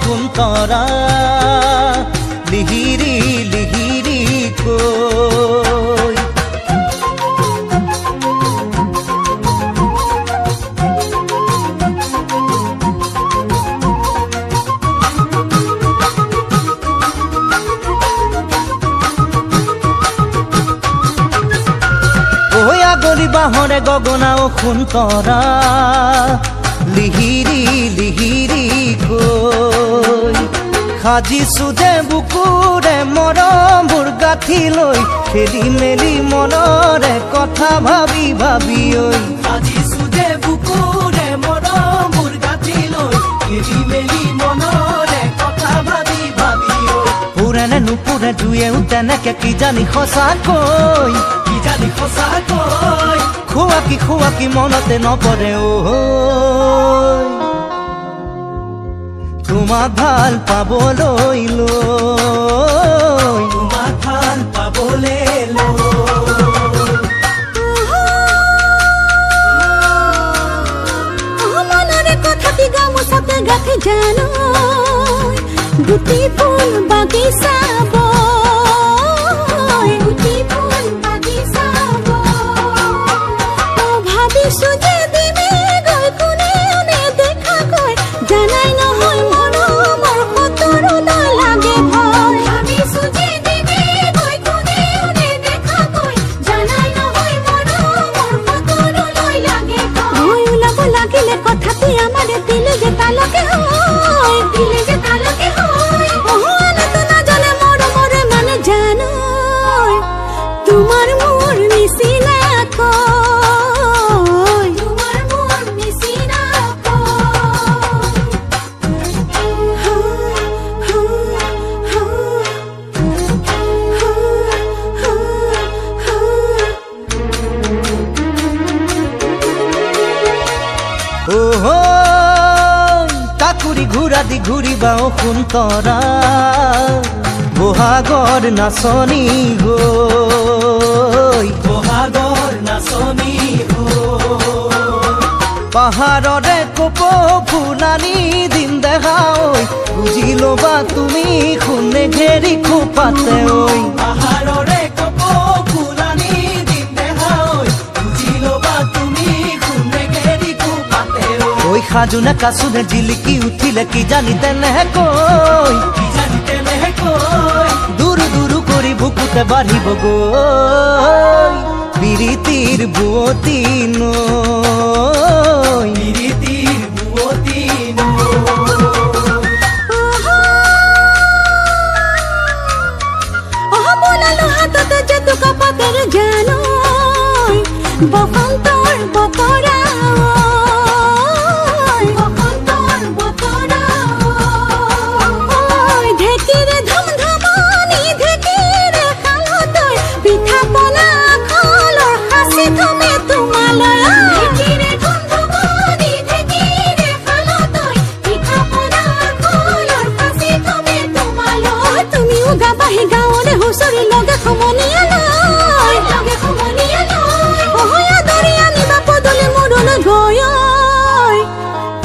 সোণতৰা লিহিৰি লিহিৰি কৈ বাহৰে গগনা সোণতৰা লিহিৰি লিহিৰি কৈ সাজিছো যে বুকুৰে মৰমবোৰ গাঁঠি লৈ খেলি মেলি মনৰে কথা ভাবি ভাবি ঐ সাজিছো যে বুকুৰে মৰমবোৰ গাঁঠি লৈ খেলি মেলি মনৰে কথা ভাবি ভাবি ঐ পুৰে নে নুপুৰে জুয়েও তেনেকে কি জানি সঁচাকৈ খুৱাকি মনতে নপৰে তোমাক ভাল পাবলৈ তোমাক ভাল পাবলৈ মনৰে কথা কি গামোচাতে গাঁঠি জানো গুটি ফুল বাগিচা ঘূৰাদি ঘূৰিবা সোণতৰা বহাগৰ নাচনি গৈ বহাগৰ নাচনি পাহাৰৰে কপ ফুলানি দিন দেখা ঐ বুজি ল'বা তুমি সোণে ঘেৰি খোপাতে ঐ পাহাৰৰে কপ ফুলানি দিন দেখা ঐ বুজি ল'বা তুমি সোণে ঘেৰি খোপাতে ঐ সাজোনে কাচোনে জিলিকি উঠিলে কি জানি তেনেকৈ দূৰ দূৰ কৰি বুকুতে বাঢ়িব গৈ প্ৰীতিৰ বুৱতী নৈ হাততে জেতুকা পাতেৰ জানো বসন্তৰ বতৰা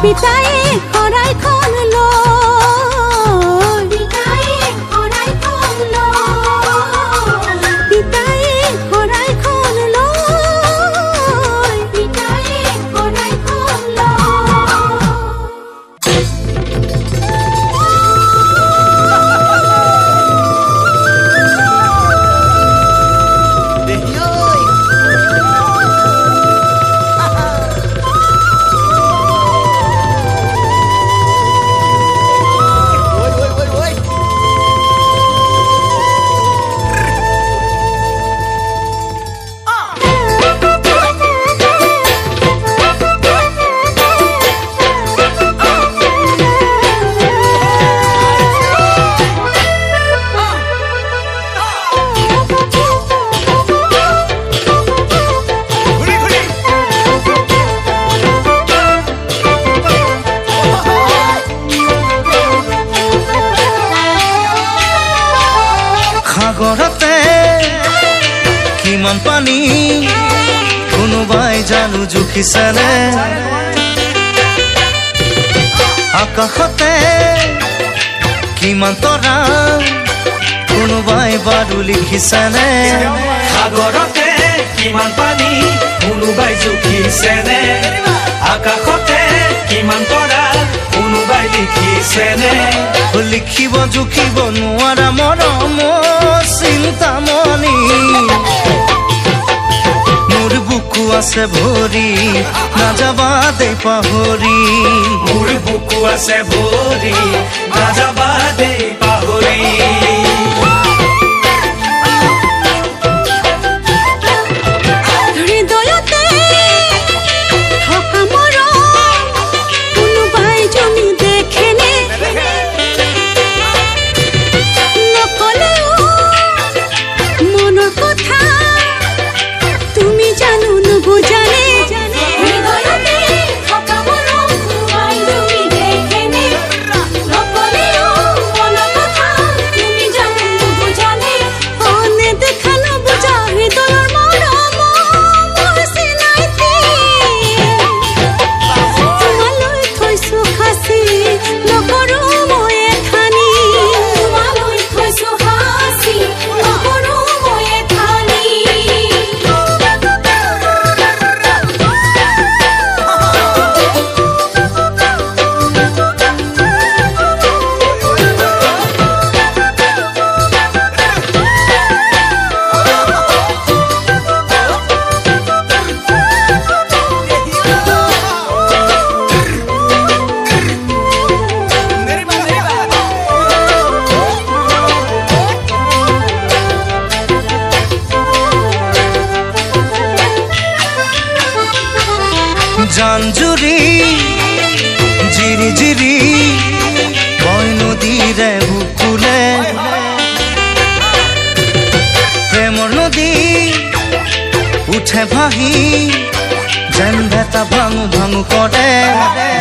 পিতায়ে শৰাইখন লৈ সাগৰতে কিমান পানী কোনোবাই জানো জুখিছেনে আকাশতে কিমান তৰা কোনোবাই বাৰু লিখিছেনে সাগৰতে কিমান পানী কোনোবাই জুখিছেনে আকাশতে কিমান তৰা কোনোবাই লিখিছেনে লিখিব জুখিব নোৱাৰা মৰম চিন্তামণি মোৰ বুকু আছে ভৰি নাযাবা দে পাহৰি মোৰ বুকু আছে ভৰি নাযাবা দে পাহৰি জাঞ্জুৰি জিৰি জিৰি বৈ নদীৰে বুকুলে প্ৰেমৰ নদী উঠে ভাহি যেন ভেটা ভাঙু ভাঙু কৰে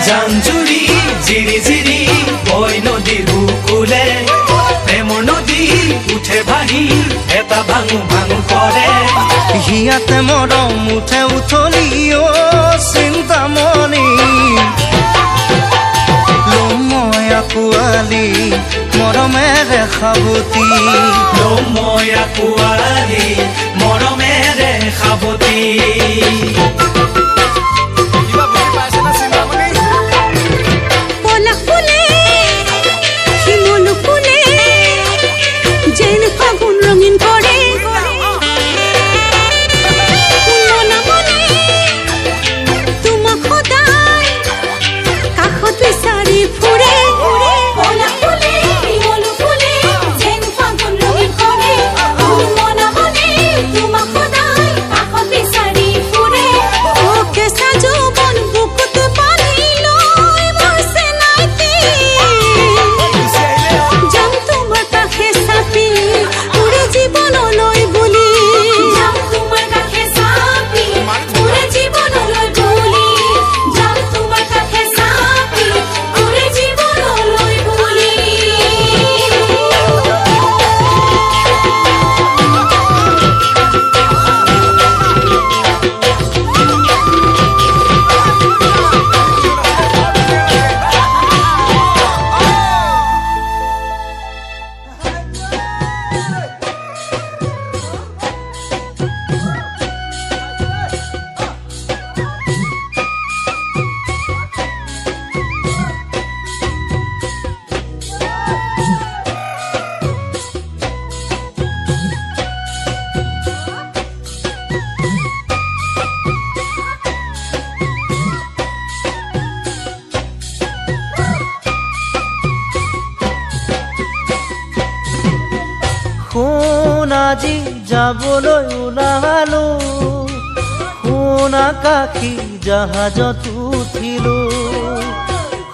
জাঞ্জুৰি জিৰি জিৰি বৈ নদীৰ বুকুলে প্ৰেমৰ নদী উঠে ভাহি এটা ভাঙু ভাঙু কৰে হিয়াতে মৰম উঠে উঠলি চিন্তামণি লময় পোৱালি মৰমেৰে সাৱতি লময় পোৱালি মৰমেৰে সাৱতি ৰঙিন কৰে তোমাক সদায় কাষত বিচাৰি ফুৰে কেঁচা যৌৱন বুকুত পানী লৈ মৰছে নাইতি যাম তোমাৰ কাষে চাপি উৰে জীৱনলৈ বুলি যাম তোমাৰ কাষে চাপি উৰে জীৱনলৈ বুলি যাম তোমাৰ কাষে চাপি উৰে জীৱনলৈ বুলি শুন আজি যাবলৈ ওলালো শুন আকাশী জাহাজত উঠিলো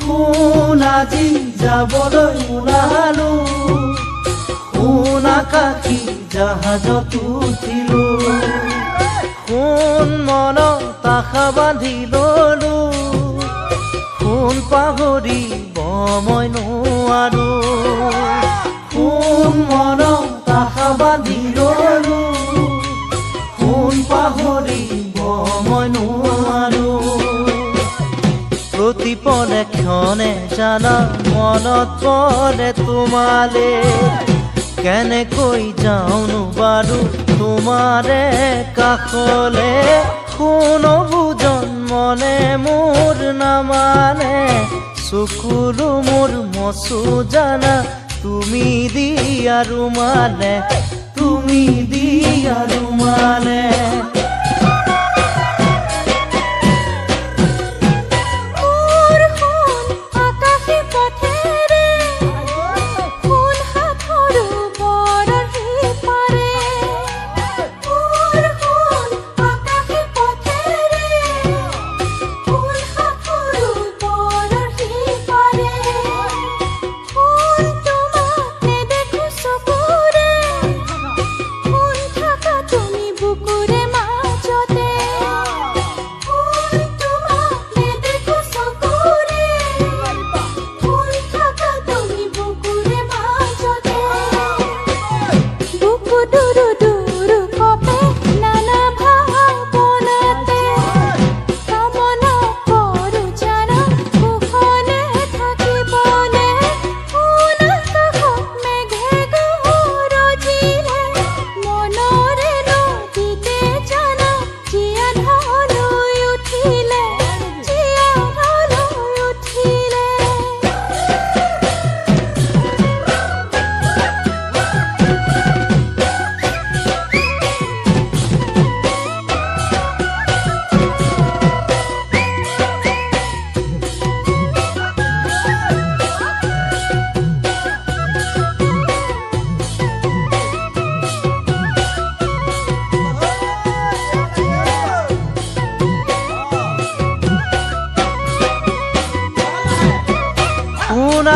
শুন আজি যাবলৈ ওলালো শুন আকাশী জাহাজত উঠিলো শুন মনত আশা বান্ধি ললো শুন পাহৰিব মই নোৱাৰো শুন মনত আশা বান্ধি ললো শুন পাহৰিব মই নোৱাৰো প্ৰতি পলে ক্ষণে জানা মনত পৰে তোমালে কেনেকৈ যাওঁনো বাৰু তোমাৰে কাষলে কোনো বুজন মনে মোৰ নামানে চকুলো মোৰ মচু জানা তুমি দিয়া ৰুমালে তুমি দিয়া ৰুমালে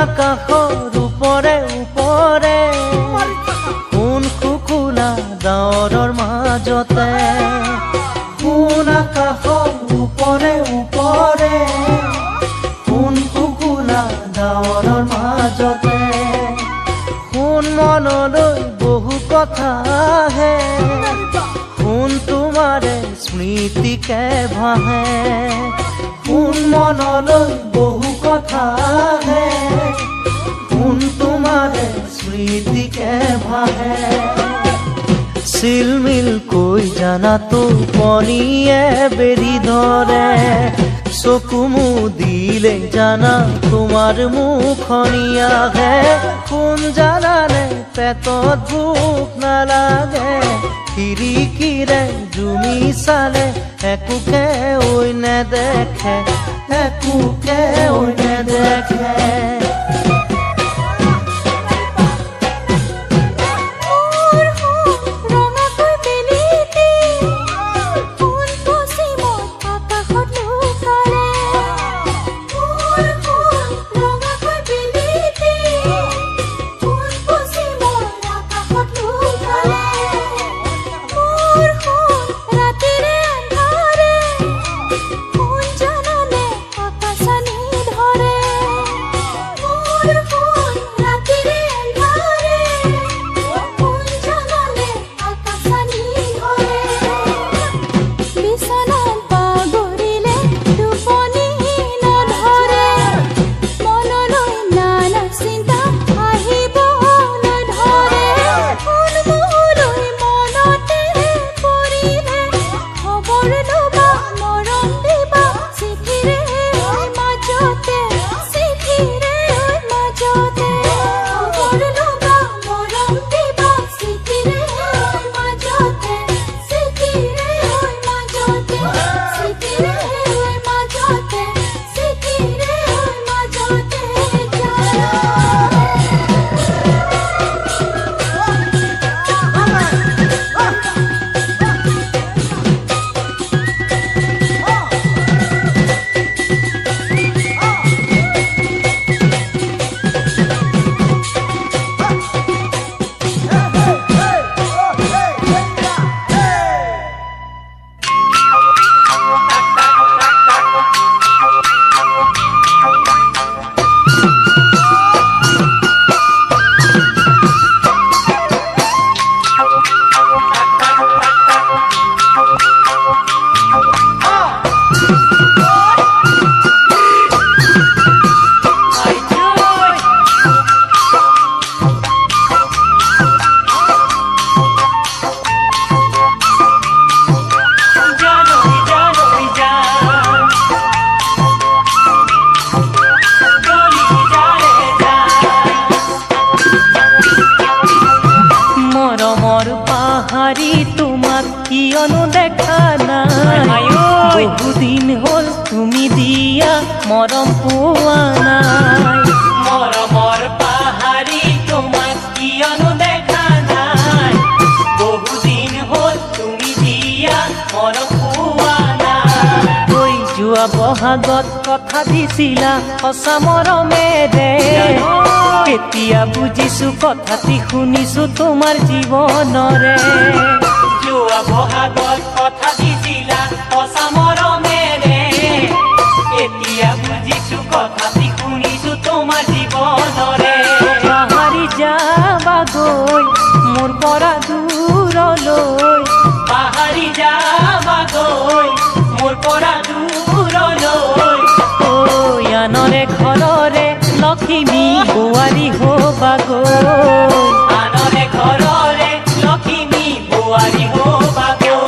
আকাশৰ ওপৰে ওপৰে কোন কুকুলা ডাৱৰৰ মাজতে কোন আকাশৰ ওপৰে ওপৰে কোন কুকুলা ডাৱৰৰ মাজতে কোন মনলৈ বহু কথা আহে কোন তোমাৰে স্মৃতিকে ভাহে কোন মনলৈ বহু কথা আহে কোন তোমাৰে স্মৃতিকে ভাহে চিলমিল কৈ জানা টোপনিয়ে বেৰি ধৰে চকু মুদিলে জানা তোমাৰ মুখনি আহে কোন জানানে পেটত ভোক নালাগে খিৰিকীৰে জুমি চালে একোকে ঐ নেদেখে একোকে ঐ নেদেখে মৰম পোৱা নাই। মৰমৰ পাহাৰী তোমাক কিয়নো দেখা নাই, বহুদিন হ'ল তুমি দিয়া মৰম পোৱা নাই। কৈ যোৱা বহাগত কথা দিছিলা সঁচা মৰমেৰে, এতিয়া বুজিছো কথাটি শুনিছো তোমাৰ জীৱনৰে। যোৱা বহাগত কথা দিছিলা সঁচা মৰমেৰে, এতিয়া বুজিছো কথাটি শুনিছো তোমাৰ জীৱনৰে। পাহাৰি যাবা গৈ মোৰ পৰা দূৰলৈ, পাহাৰি যাবা গৈ মোৰ পৰা দূৰলৈ। ঐ আনৰে ঘৰৰে লখিমী বোৱাৰী হবা গৈ, আনৰে ঘৰৰে লখিমী বোৱাৰী হবা গৈ।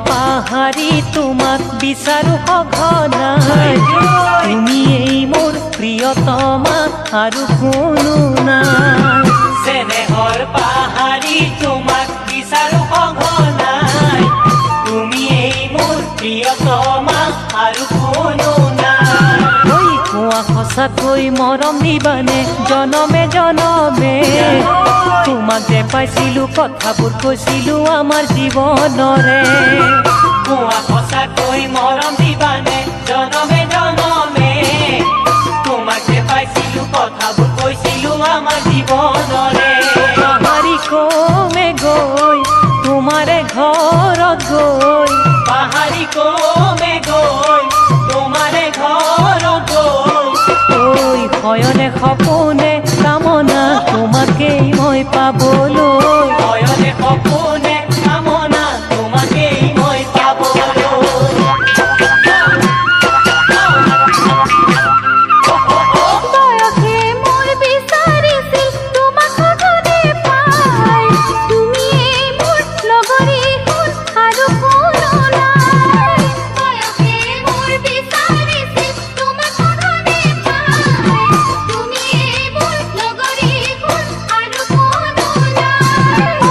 পাহাৰি তোমাক বিচাৰো সঘনাই, তুমি এই মোৰ প্ৰিয়তমা আৰু কোনো নাই। চেনেহৰ পাহাৰি তোমাক বিচাৰো সঘনাই, তুমি এই মোৰ প্ৰিয়তমা আৰু কোনো নাই। ঐ কোৱা সঁচাকৈ মৰম দিবানে জনমে জনমে, তোমাক যে পাইছিলো কথাবোৰ কৈছিলো আমাৰ জীৱনৰে। কোৱা সঁচাকৈ মৰম দিবানে জনমে জনমে, তোমাক যে পাইছিলো কথাবোৰ কৈছিলো আমাৰ জীৱনৰে। পাহাৰি কমে গৈ তোমাৰে ঘৰত গৈ, পাহাৰি কমে গৈ তোমাৰে ঘৰত গৈ। ঐ শয়নে সপোনে কামনা তোমাকেই মই পাবলৈ, শয়নে সপোনে কামনা তোমাকেই মই পাবলৈ। বয়সে মোৰ বিচাৰিছিল তোমাক সঘনে পাই, তুমি এই মোৰ লগৰী কোন আৰু কোনো নাই। বয়সে মোৰ বিচাৰিছিল তোমাক সঘনে পাই, তুমি এই মোৰ লগৰী কোন আৰু কোনো নাই।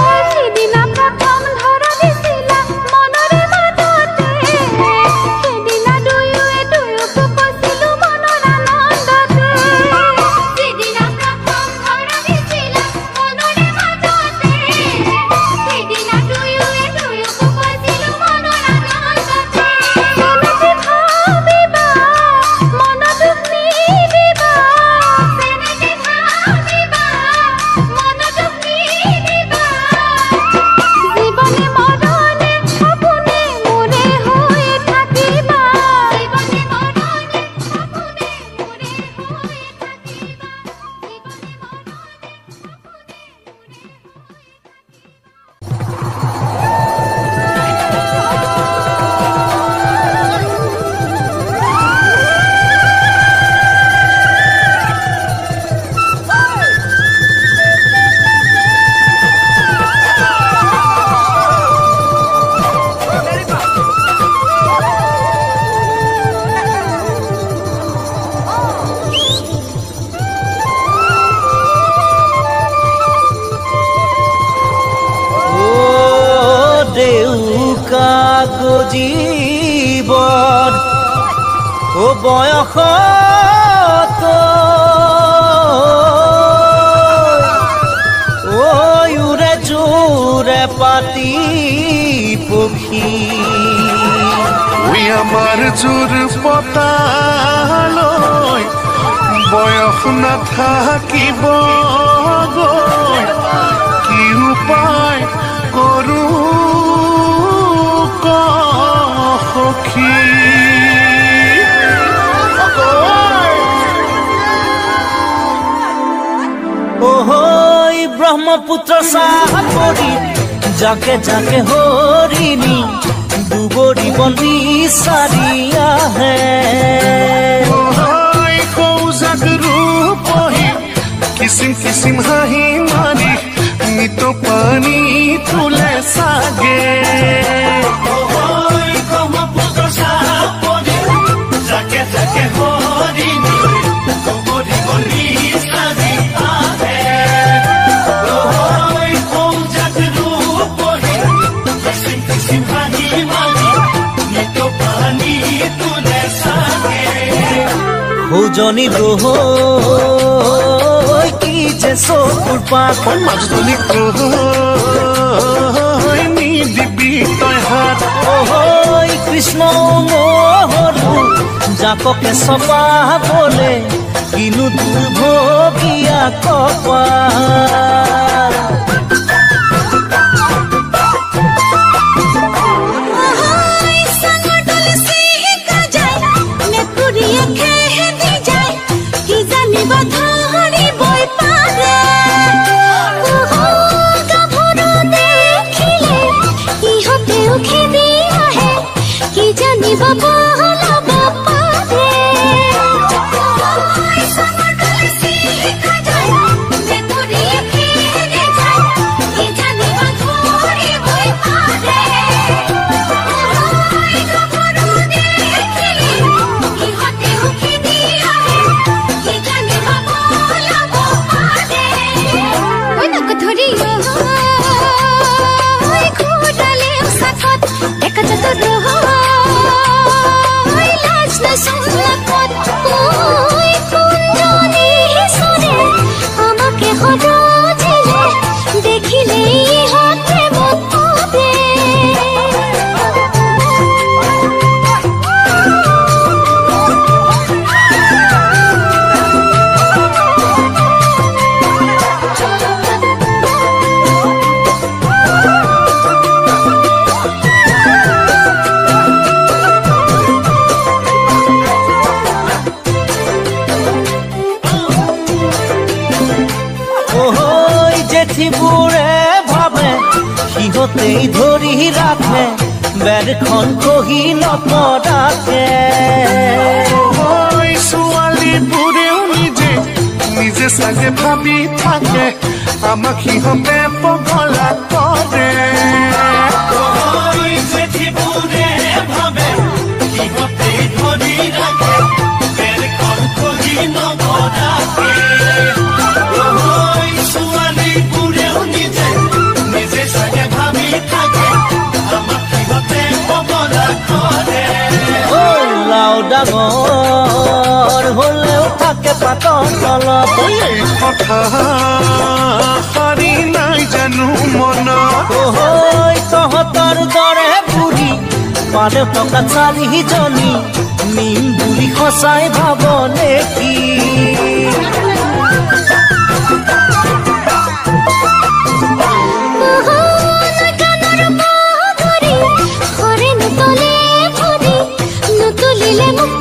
বয়সত উৰে জোৰে পাতি পক্ষী আমাৰ জোৰ পতালৈ বয়স নাথাকিব গৈ কি উপায় কৰো ক সখী ওহৈ ব্ৰহ্মপুত্ৰ চাপৰি যাকে যাকে হৰিণী দুবৰি বন বিচাৰি আহে সৌজাক ৰূপহী কিচিম কিচিম হাঁহি মাৰি নিত পানী তোলে চাগে যাকে যাকে হৰিণী দুবৰি বন বিচাৰি আহে সৌজাক ৰূপহী কিচিম কিচিম হাঁহি মাৰি নিত পানী তোলে চাগে উজনি ৰৈ কি যে চকুৰ পাত মাজনী নিদিবি তই হাত ওহৈ কৃষ্ণ নহৰু জাককে চপাবলে কিনো দুৰ্ভগীয়া কপাল সিহঁতেই ধৰি ৰাখে বেৰখন কহি নপৰাকে ছোৱালীবোৰেও নিজে নিজে চাগে ভাবি থাকে আমাক সিহঁতে পগলা কৰে জেঠিবোৰে ভাবে সিহঁতেই ধৰি ৰাখে বেৰখন কহি নপৰাকে ছোৱালীবোৰেও নিজে নিজে চাগে ভাবি থাকে আমাক সিহঁতে পগলা কৰে লাও ডাঙৰ হলেও থাকে পাতৰ তলত এই কথা সাৰি নাই জানো মনত ওহৈ তহঁতৰ দৰে বুঢ়ী পালে টকা চাৰিজনী নিম বুলি সঁচাই ভাব নেকি নুতুলিলে মোক